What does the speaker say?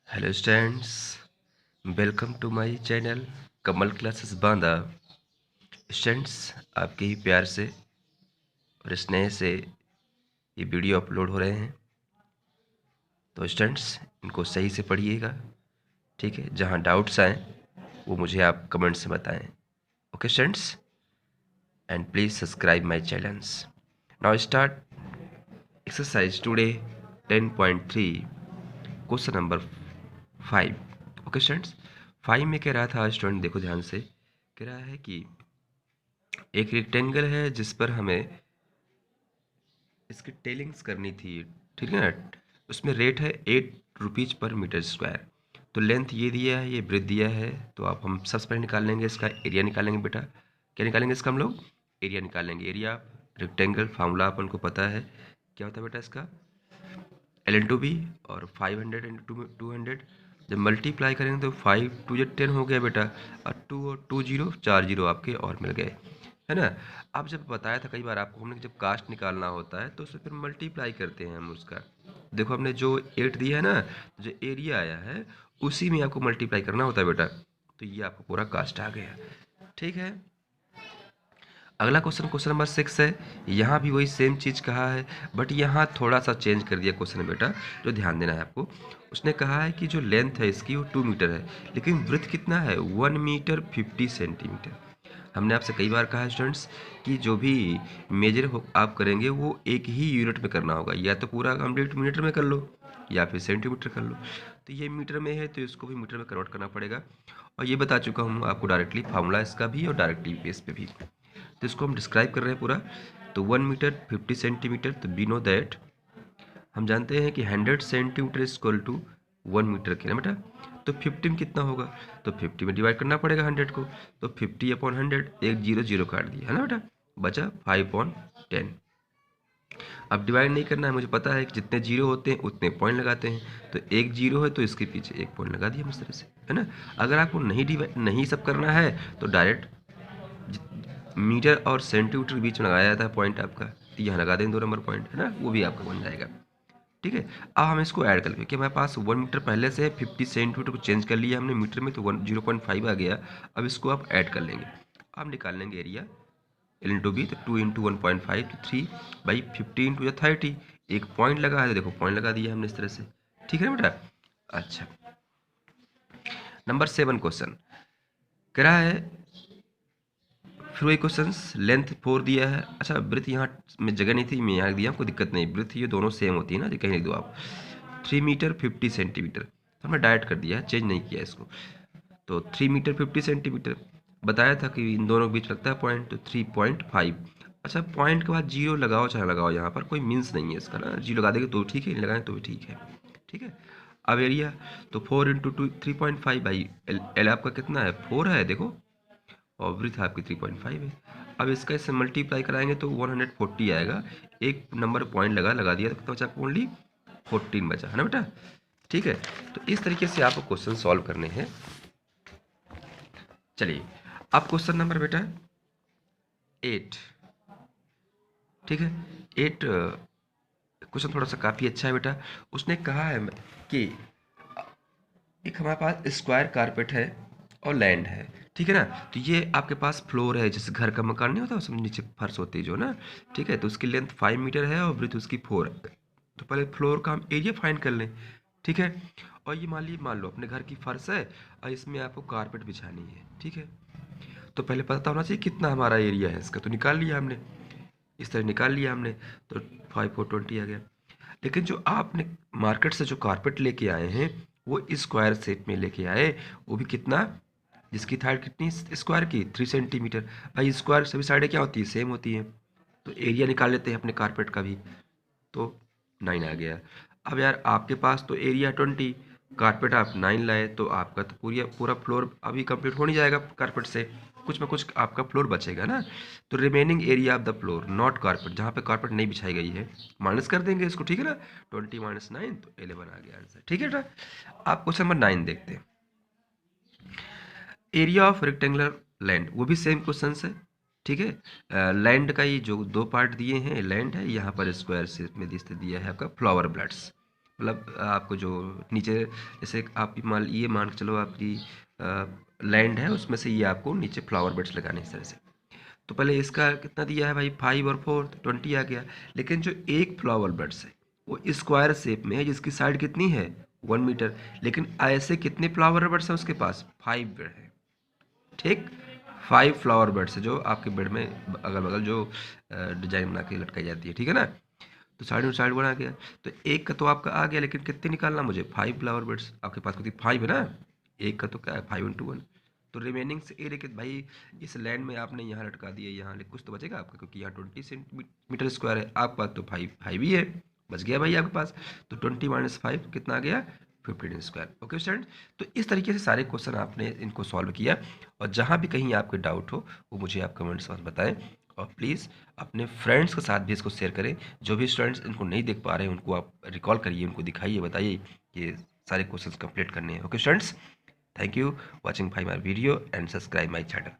Hello students, welcome to my channel Kamal classes Banda. Students, आपके ही प्यार से और स्नेह से ये वीडियो अपलोड हो रहे हैं, तो स्टूडेंट्स इनको सही से पढ़िएगा। ठीक है, जहाँ डाउट्स आएँ वो मुझे आप कमेंट से बताएं। Okay students, and please subscribe my channels. Now start exercise today 10.3 question number 5। Okay students, 5 में कह रहा था, स्टूडेंट देखो ध्यान से, कह रहा है कि एक रेक्टेंगल है जिस पर हमें इसकी टेलिंग्स करनी थी। ठीक है ना, उसमें रेट है 8 रुपीज़ पर मीटर स्क्वायर। तो लेंथ ये दिया है, ये ब्रेथ दिया है, तो आप हम सबसे पहले निकाल लेंगे इसका एरिया। निकालेंगे बेटा, क्या निकालेंगे इसका हम लोग? एरिया निकालेंगे। एरिया रेक्टेंगल फार्मूला अपन को पता है, क्या होता है बेटा इसका? एल इंटू बी, और 500 इंटू 200। जब मल्टीप्लाई करेंगे तो 5 2 10 हो गया बेटा, और 2 और 2 जीरो 4 जीरो आपके और मिल गए, है ना। अब जब बताया था कई बार आपको हमने, जब कास्ट निकालना होता है तो उससे फिर मल्टीप्लाई करते हैं हम उसका। देखो हमने जो 8 दिया है ना, जो एरिया आया है उसी में आपको मल्टीप्लाई करना होता है बेटा। तो ये आपको पूरा कास्ट आ गया। ठीक है, अगला क्वेश्चन, क्वेश्चन नंबर 6 है। यहाँ भी वही सेम चीज़ कहा है, बट यहाँ थोड़ा सा चेंज कर दिया क्वेश्चन में बेटा, जो ध्यान देना है आपको। उसने कहा है कि जो लेंथ है इसकी वो 2 मीटर है, लेकिन ब्रेथ कितना है? 1 मीटर 50 सेंटीमीटर। हमने आपसे कई बार कहा है स्टूडेंट्स कि जो भी मेजर हो आप करेंगे वो एक ही यूनिट में करना होगा, या तो पूरा कंप्लीट मीटर में कर लो या फिर सेंटीमीटर कर लो। तो ये मीटर में है तो इसको भी मीटर में कन्वर्ट करना पड़ेगा, और ये बता चुका हूँ आपको डायरेक्टली फार्मूला इसका भी और डायरेक्टली बेस पे भी। तो इसको हम डिस्क्राइब कर रहे हैं पूरा। तो 1 मीटर 50 सेंटीमीटर, तो वी नो दैट, हम जानते हैं कि 100 सेंटीमीटर इक्वल टू 1 मीटर के ना बेटा। तो 50 में कितना होगा? तो 50 में डिवाइड करना पड़ेगा 100 को। तो 50 अपॉन 100, एक जीरो जीरो काट दिया है ना बेटा, बचा 5/10। अब डिवाइड नहीं करना है, मुझे पता है कि जितने जीरो होते हैं उतने पॉइंट लगाते हैं। तो एक जीरो है तो इसके पीछे एक पॉइंट लगा दिया हम इस तरह से, है ना। अगर आपको नहीं डिवाइड नहीं सब करना है तो डायरेक्ट मीटर और सेंटीमीटर के बीच में लगाया जाता है पॉइंट आपका, तो यहाँ लगा दें 2 नंबर पॉइंट, है ना, वो भी आपका बन जाएगा। ठीक है, अब हम इसको ऐड कर लेंगे कि हमारे पास 1 मीटर पहले से है, 50 सेंटीमीटर को चेंज कर लिया हमने मीटर में, तो 0.5 आ गया। अब इसको आप ऐड कर लेंगे, अब निकाल लेंगे एरिया एल इंटू बी, तो 2 इंटू 1.5 तो 3/50 इंटू 30। एक पॉइंट लगा है तो देखो पॉइंट लगा दिया हमने इस तरह से। ठीक है बेटा। अच्छा, नंबर 7 क्वेश्चन कह रहा है, फिर वही क्वेश्चन, लेंथ 4 दिया है। अच्छा, ब्रेथ यहाँ में जगह नहीं थी, मैं यहाँ दिया, कोई दिक्कत नहीं, ब्रेथ ये दोनों सेम होती है ना, कहीं लिख दो आप। 3 मीटर 50 सेंटीमीटर, तो हमने डायरेक्ट कर दिया है, चेंज नहीं किया इसको। तो 3 मीटर 50 सेंटीमीटर बताया था कि इन दोनों के बीच लगता है पॉइंट, तो 3.5। अच्छा, पॉइंट के बाद जीरो लगाओ चाहे लगाओ, यहाँ पर कोई मीन्स नहीं है इसका ना, जीरो लगा देंगे तो ठीक है, नहीं लगाएं तो भी ठीक है। ठीक है, अब एरिया, तो 4 इंटू 3.5 भाई, एल आपका कितना है? 4 है देखो, और ब्रेथ आपकी 3.5 है। अब इसका इससे मल्टीप्लाई कराएंगे तो 140 आएगा। एक नंबर पॉइंट लगा दिया तो कितना बचा? ओनली 14 बचा, है ना बेटा। ठीक है, तो इस तरीके से आपको क्वेश्चन सॉल्व करने हैं। चलिए, अब क्वेश्चन नंबर बेटा 8। ठीक है, 8 क्वेश्चन थोड़ा सा काफ़ी अच्छा है बेटा। उसने कहा है कि एक हमारे पास स्क्वायर कारपेट है और लैंड है, ठीक है ना। तो ये आपके पास फ्लोर है, जैसे घर का मकान नहीं होता उसमें नीचे फर्श होती है जो ना। ठीक है, तो उसकी लेंथ 5 मीटर है और ब्रेथ उसकी 4 है। तो पहले फ्लोर का हम एरिया फाइंड कर लें। ठीक है, और ये मान लो अपने घर की फर्श है और इसमें आपको कारपेट बिछानी है। ठीक है, तो पहले पता होना चाहिए कितना हमारा एरिया है इसका, तो निकाल लिया हमने, इस तरह निकाल लिया हमने, तो 5/20 आ गया। लेकिन जो आपने मार्केट से जो कारपेट लेके आए हैं वो स्क्वायर शेप में लेके आए, वो भी कितना, जिसकी हाइट कितनी स्क्वायर की? 3 सेंटीमीटर। भाई स्क्वायर सभी साइडें क्या होती है? सेम होती है। तो एरिया निकाल लेते हैं अपने कारपेट का भी, तो 9 आ गया। अब यार आपके पास तो एरिया 20, कारपेट आप 9 लाए, तो आपका तो पूरा पूरा फ्लोर अभी कंप्लीट हो नहीं जाएगा कारपेट से, कुछ ना कुछ आपका फ्लोर बचेगा ना। तो remaining area of the floor not carpet, जहाँ पे कारपेट नहीं बिछाई गई है, माइनस कर देंगे इसको। ठीक है ना, 20 - 9 तो 11 आ गया आंसर। ठीक है बेटा, आप क्वेश्चन नंबर 9 देखते हैं। एरिया ऑफ रेक्टेंगुलर लैंड, वो भी सेम क्वेश्चन है। ठीक है, लैंड का ये जो दो पार्ट दिए हैं, लैंड है, यहाँ पर स्क्वायर शेप में दिया है आपका फ्लावर ब्लड्स। मतलब आपको जो नीचे, जैसे आप मान के चलो आपकी लैंड है, उसमें से ये आपको नीचे फ्लावर बेड्स लगाने इस तरह से। तो पहले इसका कितना दिया है भाई, 5 और 4 तो 20 आ गया। लेकिन जो एक फ्लावर बेड्स है वो स्क्वायर शेप में है, जिसकी साइड कितनी है 1 मीटर। लेकिन ऐसे कितने फ्लावर बेड्स हैं उसके पास, 5 बेड है। ठीक, 5 फ्लावर बेड्स है जो आपके बेड में अगल बगल जो डिजाइन बना के लटकाई जाती है, ठीक है ना। तो साइड बना गया। तो एक का तो आपका आ गया, लेकिन कितने निकालना मुझे, 5 फ्लावर बेड्स। आपके पास कितनी 5 है ना, एक का तो क्या है 5 × 1। तो रिमेनिंग से ए, लेकिन भाई इस लैंड में आपने यहाँ लटका दिया यहाँ, लेकिन कुछ तो बचेगा आपका, क्योंकि यहाँ 20 सेंटीमीटर स्क्वायर है, आपके पास तो 5 ही है, बच गया भाई आपके पास। तो 20 - 5 कितना आ गया, 15 स्क्वायर। ओके स्टूडेंट, तो इस तरीके से सारे क्वेश्चन आपने इनको सॉल्व किया। और जहाँ भी कहीं आपके डाउट हो वो मुझे आप कमेंट्स में बताएं। और प्लीज़ अपने फ्रेंड्स के साथ भी इसको शेयर करें। जो भी स्टूडेंट्स इनको नहीं देख पा रहे हैं उनको आप रिकॉल करिए, उनको दिखाइए, बताइए कि सारे क्वेश्चंस कंप्लीट करने हैं। Okay students, thank you watching my video and subscribe my channel.